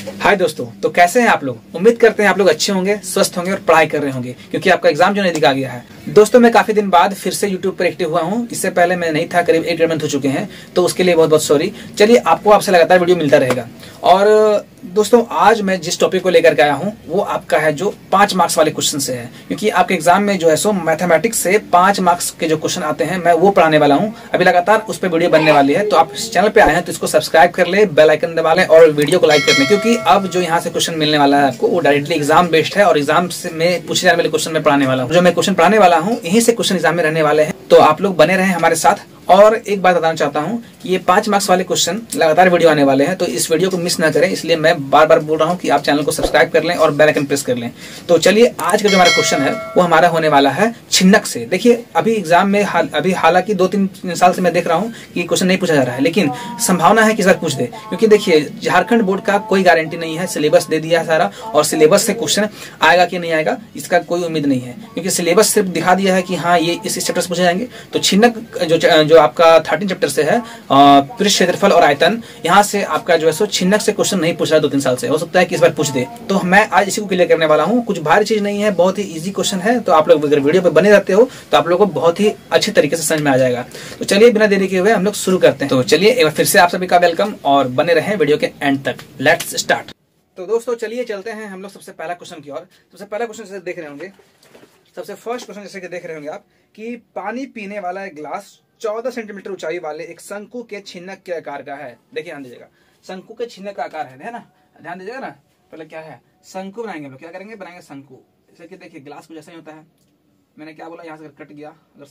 हाय दोस्तों, तो कैसे हैं आप लोग। उम्मीद करते हैं आप लोग अच्छे होंगे, स्वस्थ होंगे और पढ़ाई कर रहे होंगे, क्योंकि आपका एग्जाम जो नजदीक आ गया है। दोस्तों, मैं काफी दिन बाद फिर से यूट्यूब पर एक्टिव हुआ हूं। इससे पहले मैं नहीं था, करीब 1 मंथ हो चुके हैं, तो उसके लिए बहुत बहुत सॉरी। चलिए, आपको आपसे लगातार वीडियो मिलता रहेगा। और दोस्तों, आज मैं जिस टॉपिक को लेकर के आया हूं वो आपका है जो 5 मार्क्स वाले क्वेश्चन से है, क्योंकि आपके एग्जाम में जो है सो मैथमेटिक्स से 5 मार्क्स के जो क्वेश्चन आते हैं मैं वो पढ़ाने वाला हूं। अभी लगातार उस पर वीडियो बनने वाली है, तो आप इस चैनल पे आए हैं तो इसको सब्सक्राइब कर ले, बेल आइकन दबा लें और वीडियो को लाइक कर लें, क्योंकि अब जो यहाँ से क्वेश्चन मिलने वाला है आपको वो डायरेक्टली एग्जाम बेस्ड है और एग्जाम में पूछे जाने वाले क्वेश्चन में पढ़ाने वाला हूँ। जो मैं क्वेश्चन पढ़ाने वाला हूँ यहीं से क्वेश्चन एग्जाम में रहने वाले हैं, तो आप लोग बने रहें हमारे साथ। और एक बात बताना चाहता हूं कि ये 5 मार्क्स वाले क्वेश्चन लगातार वीडियो आने वाले हैं, तो इस वीडियो को मिस ना करें, इसलिए मैं बार बार बोल रहा हूं कि आप चैनल को सब्सक्राइब कर लें और बेल आइकन प्रेस कर लें। तो चलिए, आज का जो हमारा क्वेश्चन है वो हमारा होने वाला है छिन्नक से। देखिए, अभी एग्जाम में अभी हालांकि 2-3 साल से मैं देख रहा हूं कि क्वेश्चन नहीं पूछा जा रहा है, लेकिन संभावना है कि इस बार पूछ दे, क्योंकि देखिए झारखंड बोर्ड का कोई गारंटी नहीं है। सिलेबस दे दिया है सारा, और सिलेबस से क्वेश्चन आएगा कि नहीं आएगा इसका कोई उम्मीद नहीं है, क्योंकि सिलेबस सिर्फ दिखा दिया है कि हाँ ये इस चैप्टर से पूछे जाएंगे। तो छिन्नक जो आपका 13 चैप्टर से है, पृष्ठ क्षेत्रफल और आयतन, यहाँ से आपका जो है सो छिन्नक से क्वेश्चन नहीं पूछ रहा 2-3 साल से, हो सकता है कि इस बार पूछ दे। तो मैं आज इसी को क्लियर करने वाला हूँ। कुछ भारी चीज नहीं है, बहुत ही इजी क्वेश्चन है, तो आप लोग अगर वीडियो पे बने रहते हो तो आप लोगों को बहुत ही अच्छे तरीके से समझ में आ जाएगा। तो चलिए, बिना देरी के हुए हम लोग शुरू करते हैं। तो चलिए, एक बार फिर से आप सभी का वेलकम और बने रहें वीडियो के एंड तक। Let's start. तो दोस्तों, चलिए चलते हैं हम लोग सबसे पहला क्वेश्चन की ओर। सबसे पहला क्वेश्चन जैसे देख रहे होंगे, सबसे फर्स्ट क्वेश्चन जैसे कि देख रहे होंगे आप कि पानी पीने वाला एक ग्लास 14 सेंटीमीटर ऊंचाई वाले एक शंकु के छिन्नक के आकार का है। देखिए, ध्यान दीजिएगा, शंकु के छिन्नक का आकार है ना, ध्यान दीजिएगा ना। पहले क्या है, शंकु बनाएंगे हम लोग। क्या करेंगे, बनाएंगे शंकु। जैसे कि देखिए, ग्लास को जैसा ही होता है। मैंने क्या बोला, यहाँ से कट गया, अगर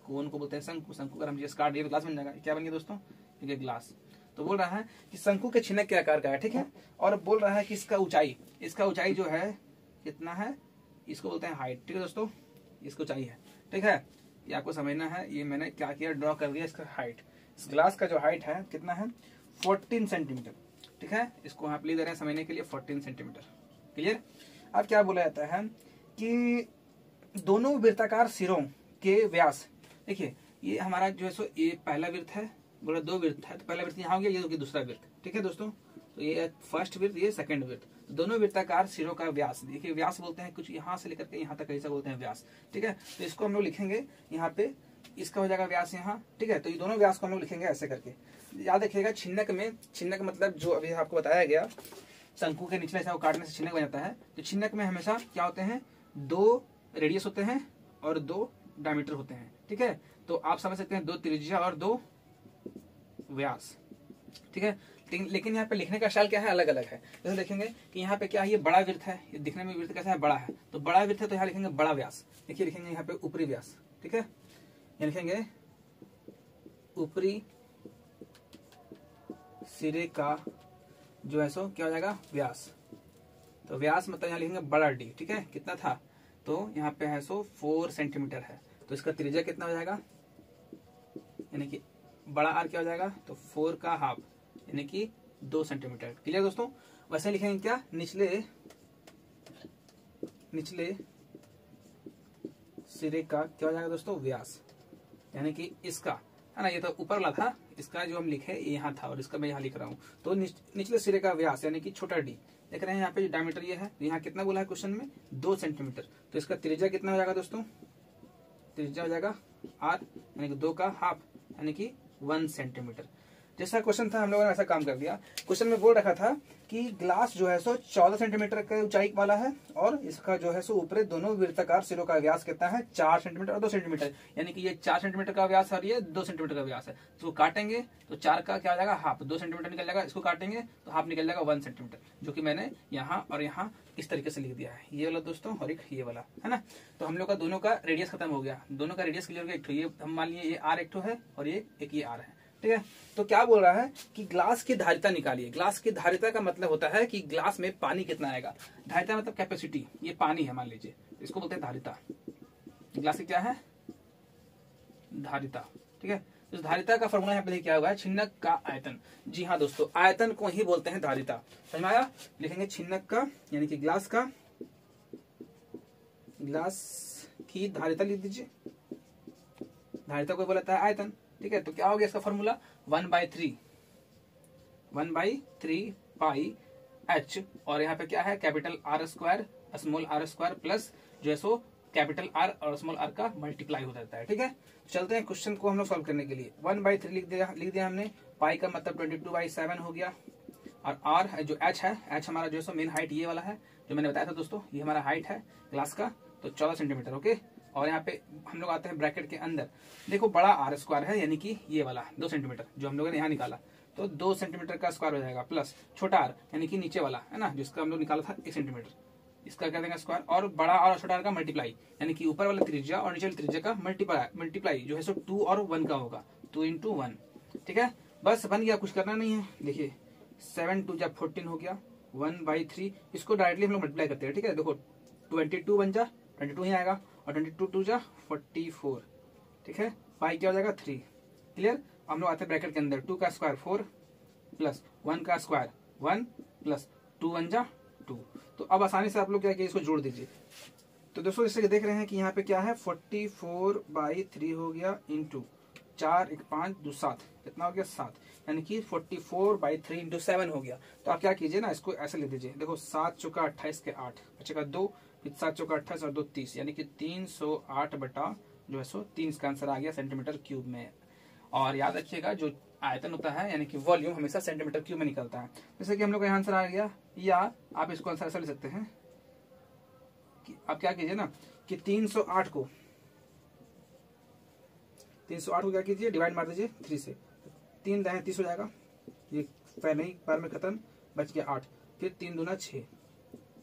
कोन को बोलते हैं शंकु। शंकु अगर हम जिस काट दिए तो ग्लास बन जाएगा। क्या बन गया दोस्तों, ये ग्लास। तो बोल रहा है कि शंकु के छिन्नक के आकार का है, ठीक है। और बोल रहा है कि इसका ऊंचाई जो है कितना है, इसको बोलते हैं हाइट, ठीक है दोस्तों। इसको ऊंचाई है, ठीक है, ये आपको समझना है। ये मैंने क्या किया, ड्रॉ कर दिया इसका हाइट। इस ग्लास का जो हाइट है कितना है, 14 सेंटीमीटर, ठीक है। इसको आप ले दे रहे हैं समझने के लिए, 14 सेंटीमीटर, क्लियर। अब क्या बोला जाता है कि दोनों वृत्ताकार सिरों के व्यास, देखिए ये हमारा जो है सो ये पहला वृत्त है, बोला 2 वृत्त है, तो पहला वृत्त यहाँ हो गया, ये दूसरा वृत्त, ठीक है दोस्तों। तो ये फर्स्ट वृत्त, ये सेकंड वृत्त, दोनों वृत्ताकार सिरों का व्यास। देखिए, व्यास बोलते हैं कुछ यहाँ से लेकर के यहाँ तक, ऐसा बोलते हैं व्यास, ठीक है। तो इसको हम लोग लिखेंगे यहाँ पे, इसका हो जाएगा व्यास यहाँ, ठीक है। तो ये दोनों व्यास को हम लोग लिखेंगे ऐसे करके। याद रखिएगा, छिन्नक मतलब जो अभी आपको बताया गया, शंकु के निचले हिस्से को काटने से छिन्नक बन जाता है। तो छिन्नक में हमेशा क्या होते हैं, 2 रेडियस होते हैं और 2 डायमीटर होते हैं, ठीक है। तो आप समझ सकते हैं 2 त्रिज्या और 2 व्यास, ठीक है। लेकिन यहाँ पे लिखने का स्टाइल क्या है, अलग अलग है। जैसे देखेंगे कि यहाँ पे क्या है, ये बड़ा वृत्त है, ये दिखने में वृत्त कैसा है, बड़ा है, तो बड़ा वृत्त है तो यहाँ लिखेंगे बड़ा व्यास। देखिए, लिखेंगे यहाँ पे ऊपरी व्यास, ठीक है। यहाँ लिखेंगे ऊपरी सिरे का जो है सो क्या हो जाएगा, व्यास। तो व्यास मतलब यहाँ लिखेंगे बड़ा डी, ठीक है। कितना था, तो यहाँ पे है सो 4 सेंटीमीटर है, तो इसका त्रिज्या कितना हो जाएगा, यानी कि बड़ा आर क्या हो जाएगा, तो 4 का हाफ, यानी कि 2 सेंटीमीटर, क्लियर दोस्तों। वैसे लिखेंगे क्या, निचले सिरे का क्या हो जाएगा दोस्तों, व्यास, यानी कि इसका है ना, ये तो ऊपर वाला था, इसका जो हम लिखे यहाँ था और इसका मैं यहाँ लिख रहा हूँ। तो निचले सिरे का व्यास यानी कि छोटा डी, देख रहे हैं यहाँ पे डायमीटर ये है, यहाँ कितना बोला है क्वेश्चन में, 2 सेंटीमीटर। तो इसका त्रिज्या कितना हो जाएगा दोस्तों, त्रिज्या हो जाएगा आर, यानी कि 2 का हाफ, यानी कि 1 सेंटीमीटर। जैसा क्वेश्चन था हम लोगों ने वैसा काम कर दिया। क्वेश्चन में बोल रखा था कि ग्लास जो है सो 14 सेंटीमीटर के ऊंचाई वाला है, और इसका जो है सो ऊपरी दोनों वृत्ताकार सिरों का व्यास कितना है, 4 सेंटीमीटर और 2 सेंटीमीटर, यानी कि ये 4 सेंटीमीटर का व्यास और ये 2 सेंटीमीटर का व्यास है। तो काटेंगे तो 4 का क्या हो जाएगा, हाफ, 2 सेंटीमीटर निकल जाएगा। इसको काटेंगे तो हाफ निकल जाएगा 1 सेंटीमीटर, जो कि मैंने यहाँ और यहाँ इस तरीके से लिख दिया है, ये वाला दोस्तों और एक ये वाला, है ना। तो हम लोग का दोनों का रेडियस खत्म हो गया, दोनों का रेडियस क्लियर हो गया। एक ये हम मान लिए ये आर एक है और ये एक ये आर है, ठीक है। तो क्या बोल रहा है कि ग्लास की धारिता निकालिए। ग्लास की धारिता का मतलब होता है कि ग्लास में पानी कितना आएगा। धारिता मतलब कैपेसिटी, ये पानी है मान लीजिए, इसको बोलते हैं धारिता। ग्लास की क्या है, धारिता, ठीक है। तो धारिता का फॉर्मूला यहाँ पे क्या हुआ है, छिन्नक का आयतन। जी हाँ दोस्तों, आयतन को ही बोलते हैं धारिता, समझ में आया। लिखेंगे छिन्नक का यानी कि ग्लास की धारिता लिख दीजिए। धारिता को बोला है आयतन, ठीक है। तो क्या हो गया इसका फॉर्मूला, 1/3 पाई एच, और यहाँ पे क्या है capital R square small R square plus जो है सो कैपिटल आर और स्मॉल आर का मल्टीप्लाई हो जाता है। ठीक है, चलते हैं क्वेश्चन को हम लोग सॉल्व करने के लिए। 1/3 लिख दिया हमने, पाई का मतलब 22/7 हो गया, और आर जो एच है, एच हमारा जो है सो मेन हाइट ये वाला है जो मैंने बताया था दोस्तों, ये हमारा हाइट है ग्लास का, तो 14 सेंटीमीटर। ओके, और यहाँ पे हम लोग आते हैं ब्रैकेट के अंदर, देखो बड़ा आर स्क्वायर है यानी कि ये वाला 2 सेंटीमीटर जो हम लोगों ने यहाँ निकाला, तो 2 सेंटीमीटर का स्क्वायर हो जाएगा, प्लस छोटा आर यानी कि नीचे वाला है ना जिसका हम लोग निकाला था 1 सेंटीमीटर, इसका कर देंगे स्क्वायर, और बड़ा आर और छोटा आर का मल्टीप्लाई यानी कि ऊपर वाला त्रिज्या और नीचे वाले त्रिज्या का मल्टीप्लाई जो है सो 2 और 1 का होगा, 2 × 1। ठीक है, बस बन गया, कुछ करना नहीं है। देखिए 7 2 जब 14 हो गया, 1/3 इसको डायरेक्टली हम लोग मल्टीप्लाई करते हैं। ठीक है, देखो 22 बन जा, 22 ही आएगा, और 22 2 जा 44। ठीक है, पाई क्या हो जाएगा 3। क्लियर, हम लोग आते हैं ब्रैकेट के अंदर, 2 का स्क्वायर 4 प्लस 1 का स्क्वायर 1 प्लस 2 1 जा 2। तो अब आसानी से आप लोग क्या किए, इसको जोड़ दीजिए। तो दोस्तों जैसे देख रहे हैं कि यहाँ पे क्या है 44/3 हो गया इंटू 4 1 5 2 7, कितना हो गया 7, यानी कि 44/3 इंटू 7 हो गया। तो आप क्या कीजिए ना, इसको ऐसे लिख दीजिए, देखो 7 चौका 28 के 8 बचेगा 2, फिर 7 चौका 28 और 2 30, यानी कि 308 बटा जो है सो 3 इसका आंसर आ गया सेंटीमीटर क्यूब में। और याद रखिएगा जो आयतन होता है यानी कि वॉल्यूम हमेशा सेंटीमीटर क्यूब में निकलता है। जैसे कि हम लोग का आंसर आ गया, या आप इसको आंसर ऐसा ले सकते हैं कि आप क्या कीजिए ना कि 308 को क्या कीजिए, डिवाइड मार दीजिए 3 से, 3 दाएं 30 हो जाएगा, ये पहले ही बार में खत्म, बच गया 8, फिर 3 दूना 6,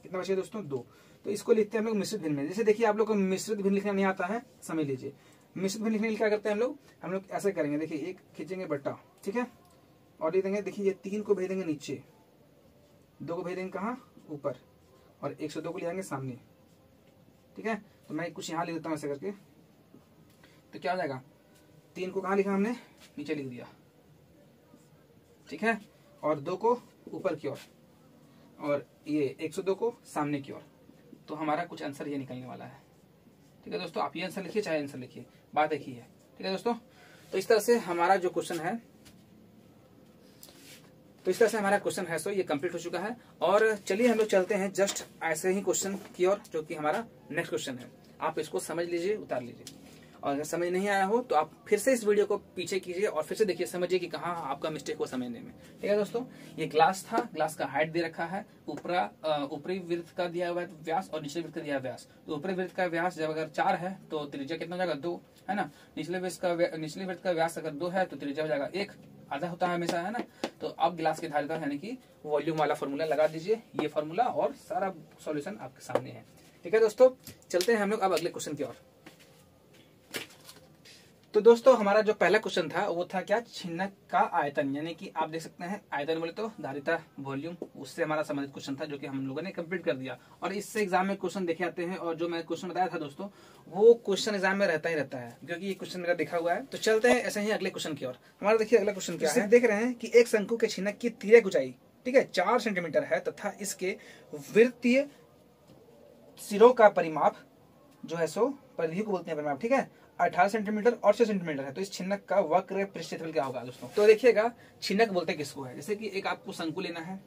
कितना बचे दोस्तों 2। तो इसको लिखते हैं हम लोग मिश्रित भिन्न में। जैसे देखिए आप लोग को मिश्रित भिन्न लिखना नहीं आता है, समझ लीजिए। मिश्रित भिन्न लिखने के लिए क्या करते हैं हम लोग ऐसे करेंगे, देखिए 1 खींचेंगे बट्टा, ठीक है, और लिख देंगे, देखिए ये 3 को भेज देंगे नीचे, 2 को भेज देंगे कहाँ ऊपर, और 102 को ले आएंगे सामने। ठीक है, तो मैं कुछ यहाँ लिख देता हूँ ऐसे करके, तो क्या हो जाएगा, 3 को कहाँ लिखा हमने, नीचे लिख दिया। ठीक है, और 2 को ऊपर की ओर, और ये 102 को सामने की ओर, तो हमारा कुछ आंसर ये निकलने वाला है। ठीक है दोस्तों, आप ये आंसर लिखिए चाहे आंसर लिखिए, बात एक ही है। ठीक है दोस्तों, तो इस तरह से हमारा जो क्वेश्चन है, सो ये कंप्लीट हो चुका है। और चलिए हम लोग चलते हैं जस्ट ऐसे ही क्वेश्चन की ओर, जो कि हमारा नेक्स्ट क्वेश्चन है। आप इसको समझ लीजिए, उतार लीजिए, और अगर समझ नहीं आया हो तो आप फिर से इस वीडियो को पीछे कीजिए और फिर से देखिए, समझिए कि कहाँ आपका मिस्टेक हो समझने में। ठीक है दोस्तों, ये ग्लास था, ग्लास का हाइट दे रखा है, ऊपरी वृत्त का दिया हुआ है व्यास और निचले वृत्त का दिया व्यास। तो ऊपरी वृत्त का व्यास जब अगर 4 है तो त्रिज्या कितना हो जाएगा 2, है ना। निचले वृत्त का व्यास अगर 2 है तो त्रिज्या हो जाएगा 1, आधा होता है हमेशा, है ना। तो अब ग्लास की धारिता यानी कि वॉल्यूम वाला फॉर्मूला लगा दीजिए, ये फॉर्मूला, और सारा सॉल्यूशन आपके सामने है। ठीक है दोस्तों, चलते हैं हम लोग अब अगले क्वेश्चन की ओर। तो दोस्तों हमारा जो पहला क्वेश्चन था वो था क्या, छिन्नक का आयतन, यानी कि आप देख सकते हैं आयतन बोले तो धारिता वॉल्यूम, उससे हमारा संबंधित क्वेश्चन था जो कि हम लोगों ने कंप्लीट कर दिया। और इससे एग्जाम में क्वेश्चन देखे आते हैं, और जो मैं क्वेश्चन बताया था दोस्तों वो क्वेश्चन एग्जाम में रहता ही रहता है, क्योंकि ये क्वेश्चन मेरा देखा हुआ है। तो चलते हैं ऐसे ही अगले क्वेश्चन की ओर। हमारा देखिए अगला क्वेश्चन क्या है, देख रहे हैं कि एक शंकु के छिन्नक की तिर्यक ऊंचाई, ठीक है, 4 सेंटीमीटर है, तथा इसके वृत्तीय सिरों का परिमाप जो है सो, परिधि को बोलते हैं परिमाप, ठीक है, 18 सेंटीमीटर और 6 सेंटीमीटर है। तो इस छिन्नक का वक्र पृष्ठ क्षेत्रफल क्या होगा दोस्तों। तो देखिएगा छिन्नक बोलते किसको है, जैसे कि एक आपको शंकु लेना है,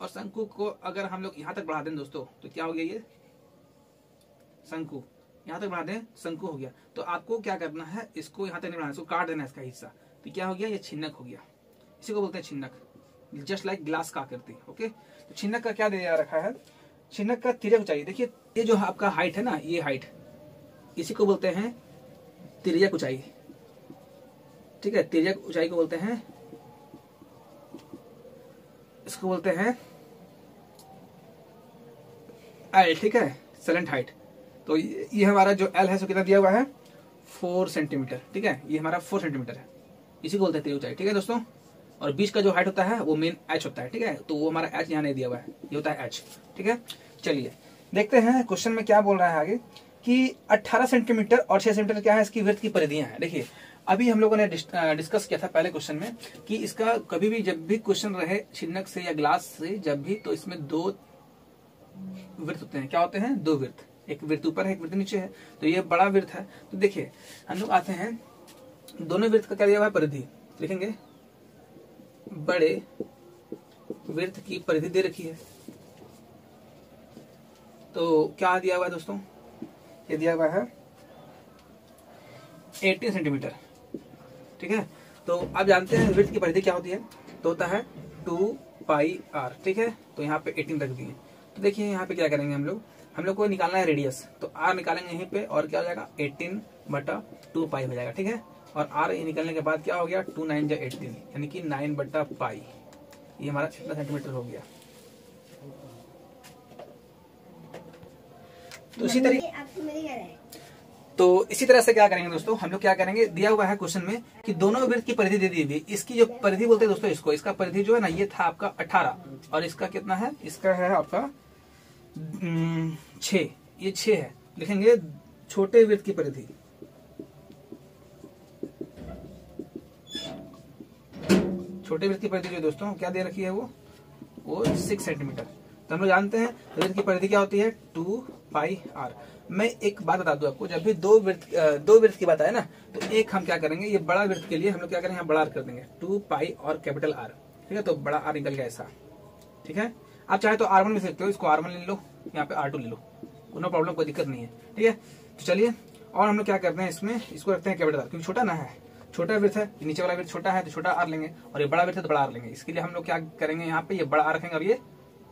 और शंकु को अगर हम लोग यहाँ तक बढ़ा दें दोस्तों तो क्या हो गया, ये शंकु, यहाँ तक बढ़ा दें शंकु हो गया। तो आपको क्या करना है, इसको यहाँ तक नहीं बढ़ाना, इसको काट देना है इसका हिस्सा, तो क्या हो गया, ये छिन्नक हो गया। इसी को बोलते हैं छिन्नक, जस्ट लाइक ग्लास का आकृति। ओके, तो छिन्नक का क्या दिया रखा है, छिन्नक का तिर्यक ऊंचाई, देखिए ये जो आपका हाइट है ना, ये हाइट, इसी को बोलते हैं तिर्यक ऊंचाई। ठीक है, तिर्यक ऊंचाई को बोलते हैं, इसको बोलते हैं एल। ठीक है, सेलेंट हाइट। तो ये हमारा जो एल है सो कितना दिया हुआ है, 4 सेंटीमीटर। ठीक है, ये हमारा 4 सेंटीमीटर है, इसी को बोलते हैं तिर्यक ऊंचाई। ठीक है दोस्तों, और बीच का जो हाइट होता है वो मेन एच होता है। ठीक है, तो वो हमारा एच यहाँ नहीं दिया हुआ है, ये होता है एच। ठीक है, चलिए देखते हैं क्वेश्चन में क्या बोल रहा है आगे, कि 18 सेंटीमीटर और 6 सेंटीमीटर क्या है, इसकी वृत्त की परिधियां हैं। देखिए अभी हम लोगों ने डिस्कस किया था पहले क्वेश्चन में कि इसका कभी भी जब भी क्वेश्चन रहे छिन्नक से या ग्लास से जब भी, तो इसमें 2 वृत्त होते हैं। क्या होते हैं, 2 वृत्त, एक वृत्त ऊपर है एक वृत्त नीचे है। तो ये बड़ा वृत्त है। तो देखिए हम लोग आते हैं, दोनों वृत्त का क्या दिया हुआ है, परिधि लिखेंगे, बड़े विड्थ की परिधि दे रखी है। तो क्या दिया हुआ है दोस्तों, ये दिया हुआ है 18 सेंटीमीटर, ठीक है। तो आप जानते हैं विड्थ की परिधि क्या होती है, तो होता है 2 पाई आर, ठीक है। तो यहाँ पे 18 रख दिए। तो देखिए यहाँ पे क्या करेंगे हम लोग को निकालना है रेडियस, तो आर निकालेंगे यहीं पे और क्या हो जाएगा 18/2 पाई हो जाएगा, ठीक है। और आर निकलने के बाद क्या हो गया 2 9 18, यानी कि 9/पाई, ये हमारा कितना सेंटीमीटर हो गया। तो इसी तरह से क्या करेंगे दोस्तों, हम लोग क्या करेंगे, दिया हुआ है क्वेश्चन में कि दोनों वृत्त की परिधि दे दी हुई, इसकी जो परिधि बोलते हैं दोस्तों इसको, इसका परिधि जो है ना ये था आपका 18 और इसका कितना है, इसका है आपका 6, ये 6 है। लिखेंगे छोटे वृत्त की परिधि, छोटे वृत्त की परिधि जो दोस्तों क्या दे रखी है वो 6 सेंटीमीटर। तो हम लोग जानते हैं वृत्त की परिधि क्या होती है 2 पाई आर। मैं एक बात बता दूं आपको, जब भी दो वृत्त की बात आए ना, तो एक हम क्या करेंगे, ये बड़ा वृत्त के लिए हम लोग क्या करेंगे, बड़ा आर कर देंगे 2 पाई और कैपिटल आर, ठीक है। तो बड़ा आर निकल गया ऐसा, ठीक है। आप चाहे तो R1 ले सकते हो, इसको R1 ले लो, यहाँ पे R2 ले लो, नो प्रॉब्लम, कोई दिक्कत नहीं है, ठीक है। तो चलिए, और हम लोग क्या करते हैं इसमें, इसको रखते हैं कैपिटल आर, क्योंकि छोटा ना है, छोटा वृत्त है, नीचे वाला वृत्त छोटा है तो छोटा आर लेंगे, और ये बड़ा वृत्त है तो बड़ा आर लेंगे। इसके लिए हम लोग क्या करेंगे, यहाँ पे ये बड़ा आर रखेंगे और ये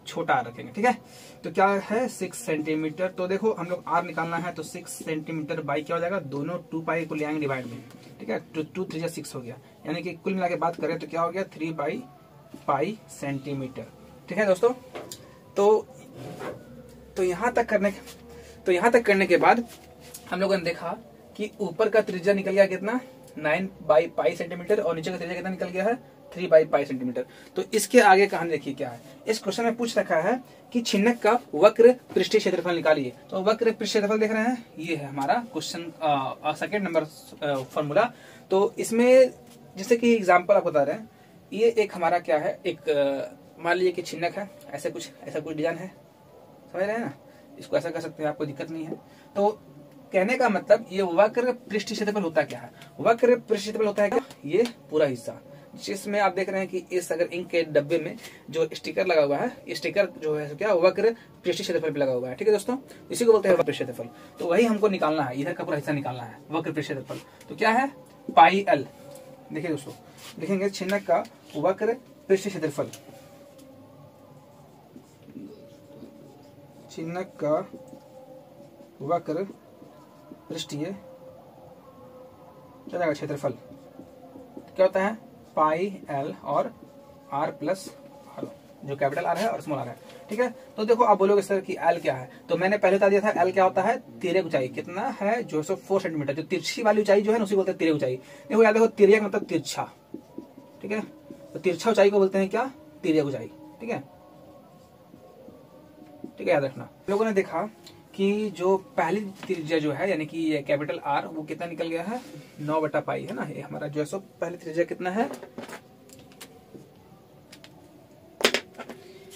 छोटा आर रखेंगे, ठीक है। तो क्या है 6 सेंटीमीटर। तो देखो हम लोग आर निकालना है, तो 6 सेंटीमीटर बाई क्या हो जाएगा, दोनों 2 पाई को ले आएंगे डिवाइड में, ठीक है। 2 3 6 हो गया, यानी कि कुल मिला के बात करें तो क्या हो गया 3 पाई सेंटीमीटर, ठीक है दोस्तों। तो यहाँ तक करने के बाद हम लोगों ने देखा कि ऊपर का त्रिज्या निकल गया कितना 9 पाई सेंटीमीटर और नीचे का त्रिज्या कितना निकल गया है 3 पाई सेंटीमीटर। तो इसके आगे कहानी देखिए क्या है, इस क्वेश्चन में पूछ रखा है कि छिन्नक का वक्र पृष्ठीय क्षेत्रफल निकालिए। तो वक्र पृष्ठीय क्षेत्रफल देख रहे हैं, ये है हमारा क्वेश्चन सेकंड नंबर फॉर्मूला। तो इसमें जैसे कि एग्जाम्पल आप बता रहे हैं, ये एक हमारा क्या है, एक मान लीजिए कि छिन्नक है, ऐसा कुछ डिजाइन है, समझ रहे हैं ना, इसको ऐसा कर सकते हैं, आपको दिक्कत नहीं है। तो कहने का मतलब ये वक्र पृष्ठीय क्षेत्रफल होता क्या है, वक्र पृष्ठीय क्षेत्रफल होता है क्या, ये पूरा हिस्सा जिसमें आप देख रहे हैं कि इस अगर इंक के डब्बे में जो स्टिकर लगा हुआ है, स्टिकर जो है क्या वक्र पृष्ठीय क्षेत्रफल पे लगा हुआ है, ठीक है दोस्तों, इसी को बोलते हैं वक्र पृष्ठीय क्षेत्रफल। तो वही हमको निकालना है, इधर का पूरा हिस्सा निकालना है वक्र पृष्ठीय क्षेत्रफल। तो क्या है पाई एल, देखिए दोस्तों लिखेंगे छिन्नक का वक्र पृष्ठीय क्षेत्रफल, छिन्नक का वक्र पृष्ठीय क्षेत्रफल क्या होता है पाई एल और आर प्लस आर, जो कैपिटल आर है और स्मॉल आर है, ठीक है। तो देखो आप बोलोगे सर कि एल क्या है, तो मैंने पहले बता दिया था एल क्या होता है, तिर्यक ऊंचाई कितना है जो 4 सेंटीमीटर, जो तिरछी वाली ऊंचाई जो है उसी बोलते हैं तिर्यक ऊंचाई। देखो याद देखो तिर्यक मतलब तिरछा, ठीक है, तो तिरछा ऊंचाई को बोलते हैं क्या तिर्यक ऊंचाई, ठीक है, ठीक है, याद रखना। लोगों ने देखा कि जो पहली त्रिज्या जो है यानी कि कैपिटल आर वो कितना निकल गया है 9/पाई है ना, ये हमारा जो है सो पहली त्रिज्या कितना है,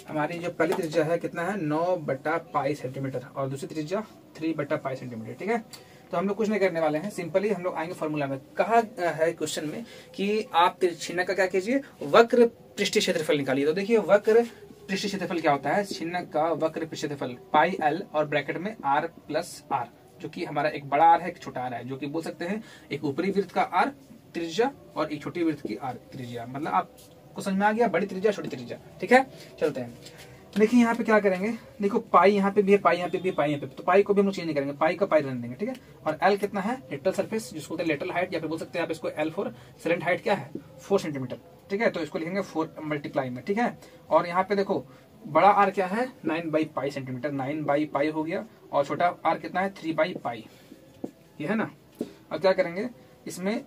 हमारी जो पहली त्रिज्या है कितना है 9/पाई सेंटीमीटर और दूसरी त्रिज्या 3/पाई सेंटीमीटर, ठीक है। तो हम लोग कुछ नहीं करने वाले हैं, सिंपली हम लोग आएंगे फॉर्मूला में। कहा है क्वेश्चन में कि आप छिन्नक का क्या कीजिए वक्र पृष्ठीय क्षेत्रफल निकालिए। तो देखिए वक्र पृष्ठीय क्षेत्रफल क्या होता है, छिन्नक का वक्र पृष्ठीय क्षेत्रफल पाई एल और ब्रैकेट में आर प्लस आर, जो कि हमारा एक बड़ा आर है एक छोटा आर है, जो कि बोल सकते हैं एक ऊपरी वृत्त का आर त्रिज्या और एक छोटी वृत्त की आर त्रिज्या, मतलब आपको समझ में आ गया बड़ी त्रिज्या छोटी त्रिज्या, ठीक है। चलते हैं, देखिए यहाँ पे क्या करेंगे, देखो पाई यहाँ पे भी है, पाई यहाँ पे भी है, पाई यहाँ पे, तो पाई को भी हम लोग चेंज नहीं करेंगे, पाई का पाई रहने देंगे, ठीक है। और एल कितना है लेटरल सरफेस जिसको बोलते हैं लेटरल हाइट, या फिर बोल सकते हैं आप इसको एल फॉर सेलेंट हाइट क्या है 4 सेंटीमीटर, ठीक है। तो इसको लिखेंगे 4 मल्टीप्लाई में, ठीक है। और यहाँ पे देखो बड़ा आर क्या है 9/पाई सेंटीमीटर, 9/पाई हो गया, और छोटा आर कितना है 3/पाई, ये है ना। अब क्या करेंगे इसमें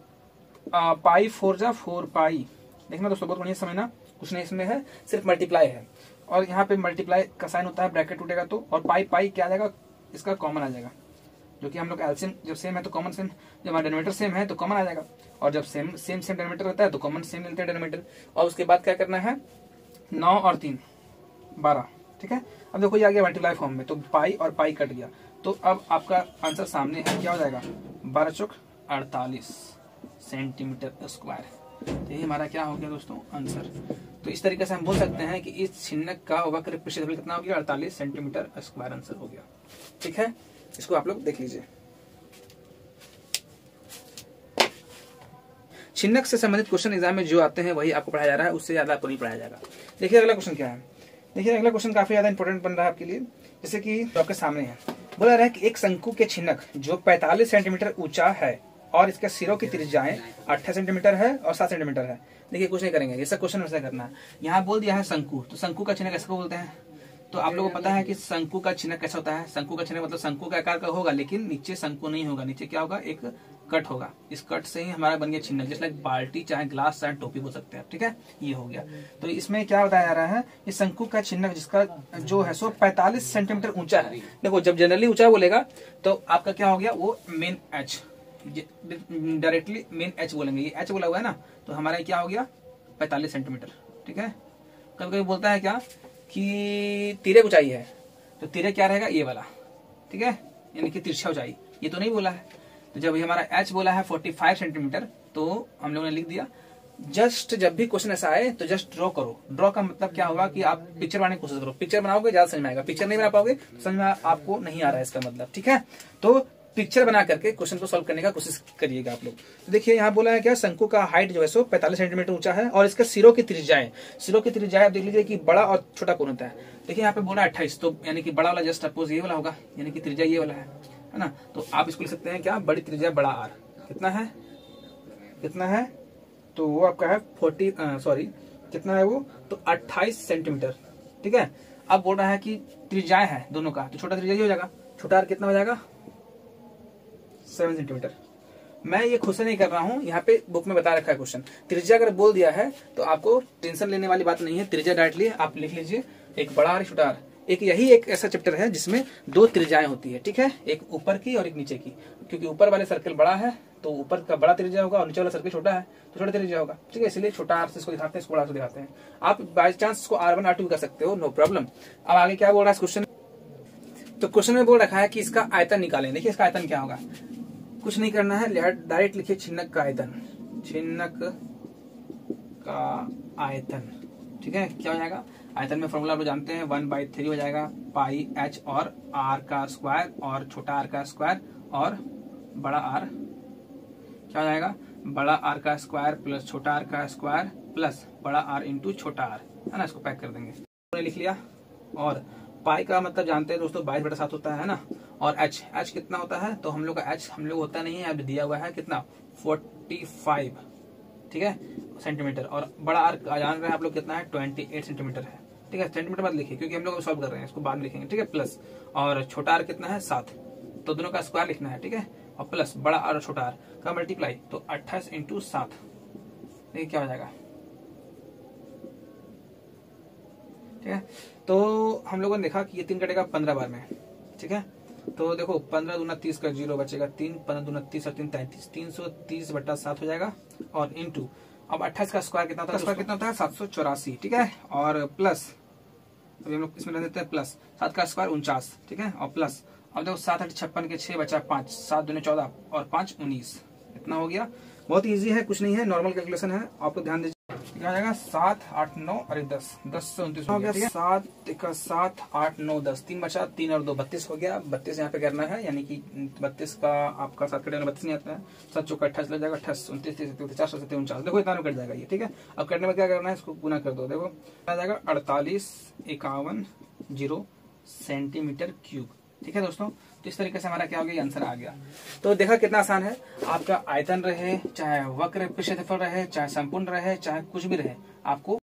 पाई 4 जा 4 पाई, देखना दोस्तों बहुत बढ़िया समझना, कुछ नहीं इसमें है सिर्फ मल्टीप्लाई है, और यहाँ पे मल्टीप्लाई का साइन होता है ब्रैकेट टूटेगा तो, और पाई क्या आ जाएगा इसका कॉमन आ जाएगा, जो कि हम लोग एलसीएम जब सेम है तो कॉमन सेम, जब हमारा डिनोमिनेटर सेम है तो कॉमन आ जाएगा, और जब सेम डिनोमिनेटर रहता है तो कॉमन सेम मिलते हैं डिनोमिनेटर। और उसके बाद क्या करना है 9 और 3 12, ठीक है। अब देखो ये आ गया मल्टीप्लाई फॉर्म में, तो पाई और पाई कट गया, तो अब आपका आंसर सामने है, क्या हो जाएगा 12 चौक 48 सेंटीमीटर स्क्वायर। तो ये हमारा क्या हो गया दोस्तों आंसर। तो इस तरीके से हम बोल सकते हैं कि इस छिन्नक का वक्र क्षेत्रफल कितना हो गया, 48 सेंटीमीटर स्क्वायर आंसर हो गया। ठीक है, इसको आप लोग देख लीजिए। छिन्नक से संबंधित क्वेश्चन एग्जाम में जो आते हैं वही आपको पढ़ाया जा रहा है, उससे ज्यादा आपको नहीं पढ़ाया जाएगा। देखिए अगला क्वेश्चन क्या है। देखिए अगला क्वेश्चन काफी ज्यादा इंपॉर्टेंट बन रहा है आपके लिए। जैसे कि तो आपके सामने है, बोला रहा है कि एक शंकु के छिन्नक जो 45 सेंटीमीटर ऊंचा है और इसके सिरों की त्रिज्याएं 28 सेंटीमीटर है और 7 सेंटीमीटर है। देखिए कुछ नहीं करेंगे, ऐसा क्वेश्चन वैसा करना है। यहाँ बोल दिया है शंकु, तो शंकु का छिन्नक कैसे बोलते हैं, तो आप लोगों को पता है कि शंकु का छिन्नक कैसा होता है। शंकु का छिन्नक मतलब शंकु का आकार का होगा, लेकिन नीचे शंकु नहीं होगा, नीचे क्या होगा, एक कट होगा। इस कट से ही हमारा बन गया छिन्नक, जैसे लाइक बाल्टी चाहे ग्लास चाहे टोपी बोल सकते हैं। ठीक है, ये हो गया। तो इसमें क्या बताया जा रहा है, इस शंकु का छिन्नक जिसका जो है सो 45 सेंटीमीटर ऊंचा है। देखो जब जनरली ऊंचा बोलेगा तो आपका क्या हो गया, वो main H, directly main H बोलेंगे। ये एच बोला हुआ है ना, तो हमारा क्या हो गया 45 सेंटीमीटर। ठीक है, कभी कभी बोलता है क्या कि तिर्यक ऊंचाई है, तो तिर्यक क्या रहेगा, ये वाला। ठीक है, यानी कि तिरछा ऊंचाई, ये तो नहीं बोला है। तो जब ये हमारा एच बोला है 45 सेंटीमीटर, तो हम लोगों ने लिख दिया। जस्ट जब भी क्वेश्चन ऐसा आए तो जस्ट ड्रॉ करो। ड्रॉ का मतलब क्या होगा कि आप पिक्चर बनाने की कोशिश करो। पिक्चर बनाओगे ज्यादा समझ में आएगा, पिक्चर नहीं बना पाओगे तो समझ में आपको नहीं आ रहा है इसका मतलब। ठीक है, तो पिक्चर बना करके क्वेश्चन को सॉल्व करने का कोशिश करिएगा आप लोग। तो देखिए यहाँ बोला है क्या, शंकु का हाइट जो है सो 45 सेंटीमीटर ऊंचा है और इसके सिरों की त्रिज्याएं, सिरों की त्रिज्याएं आप देख लीजिए कि बड़ा और छोटा कौन होता है। देखिए यहाँ पे बोला 28, तो यानी कि बड़ा वाला जस्ट सपोज ये वाला होगा, यानी कि त्रिज्या ये वाला है ना। तो आप इसको लिख सकते हैं क्या, बड़ी त्रिज्या बड़ा आर कितना है, कितना है, तो वो आपका है कितना है वो, तो 28 सेंटीमीटर। ठीक है, अब बोल रहा है कि त्रिज्याएं है दोनों का, तो छोटा त्रिज्या ये हो जाएगा, छोटा आर कितना हो जाएगा 7 सेंटीमीटर। मैं ये खुद से नहीं कर रहा हूँ, यहाँ पे बुक में बता रखा है क्वेश्चन। त्रिज्या अगर बोल दिया है तो आपको टेंशन लेने वाली बात नहीं है, त्रिज्या डायरेक्टली आप लिख लीजिए, एक बड़ा आर छोटा आर। एक यही एक ऐसा चैप्टर है जिसमें दो त्रिज्याएं होती है। ठीक है, एक ऊपर की और एक नीचे की, क्योंकि ऊपर वाले सर्कल बड़ा है तो ऊपर का बड़ा त्रिज्या होगा और नीचे वाला सर्कल छोटा है तो छोटा त्रिज्या होगा। ठीक है, इसलिए छोटा आर से इसको दिखाते हैं, इसको बड़ा से दिखाते हैं। आप बाई चांस इसको R1 R2 कर सकते हो, नो प्रॉब्लम। अब आगे क्या बोल रहा है क्वेश्चन, तो क्वेश्चन में बोल रखा है कि इसका आयतन निकालें। देखिए इसका आयतन क्या होगा, कुछ नहीं करना है, डायरेक्ट लिखिए छिन्नक का आयतन, छिन्नक का आयतन। ठीक है, क्या हो जाएगा, आयतन में फॉर्मूला आप जानते हैं 1/3 हो जाएगा, पाई एच और आर का स्क्वायर और छोटा आर का स्क्वायर और बड़ा आर, क्या हो जाएगा, बड़ा आर का स्क्वायर प्लस छोटा आर का स्क्वायर प्लस बड़ा आर इंटू छोटा आर, है ना। इसको पैक कर देंगे, लिख लिया। और पाई का मतलब जानते हैं दोस्तों 22/7 होता है ना। और एच कितना होता है, तो हम लोग का एच हम लोग होता नहीं है, अब दिया हुआ है कितना 45, ठीक है, सेंटीमीटर। और बड़ा आर जान रहे हैं आप लोग कितना है 28 सेंटीमीटर है। ठीक है, सेंटीमीटर मत लिखिए क्योंकि हम लोग सॉल्व कर रहे हैं, इसको बाद में लिखेंगे। ठीक है, प्लस और छोटा आर कितना है 7, तो दोनों का स्क्वायर लिखना है। ठीक है, और प्लस बड़ा आर और छोटा आर का मल्टीप्लाई, तो 28 × 7, देखिए क्या हो जाएगा। ठीक है, तो हम लोगों ने देखा कि ये 3 कटेगा 15 बार में। ठीक है, तो देखो 15 दूना 30 का 0 बचेगा 3, 15 दूना 30 और 3 33, 330/7 हो जाएगा। और इंटू अब 28 का स्क्वायर कितना होता है, स्क्वायर कितना होता है 784। ठीक है, और प्लस अभी हम लोग इसमें रख देते हैं प्लस 7 का स्क्वायर 49। ठीक है, और प्लस अब देखो 7 8 56 के 6 बचा 5, 7 दूनी 14 और 5 19, इतना हो गया। बहुत इजी है, कुछ नहीं है, नॉर्मल कैलकुलेशन है, आपको ध्यान दीजिए। क्या हो जाएगा 7 8 9 और 10 10 से 29 हो गया। 7 का 7 8 9 10, 3 बचा, 3 और 2 32 हो गया। 32 यहाँ पे करना है, यानी कि 32 का आपका 7 कटेगा 32 नहीं आता है, 7 चौका 28 लग जाएगा, 28 29 30 49 49, देखो इतना कट जाएगा ये। ठीक है, अब कटने में क्या करना है, इसको गुना कर दो, देखो आ जाएगा 4851 सेंटीमीटर क्यूब। ठीक है दोस्तों, तो इस तरीके से हमारा क्या हो गया, आंसर आ गया। तो देखा कितना आसान है, आपका आयतन रहे, चाहे वक्र क्षेत्रफल रहे, चाहे संपूर्ण रहे, चाहे कुछ भी रहे, आपको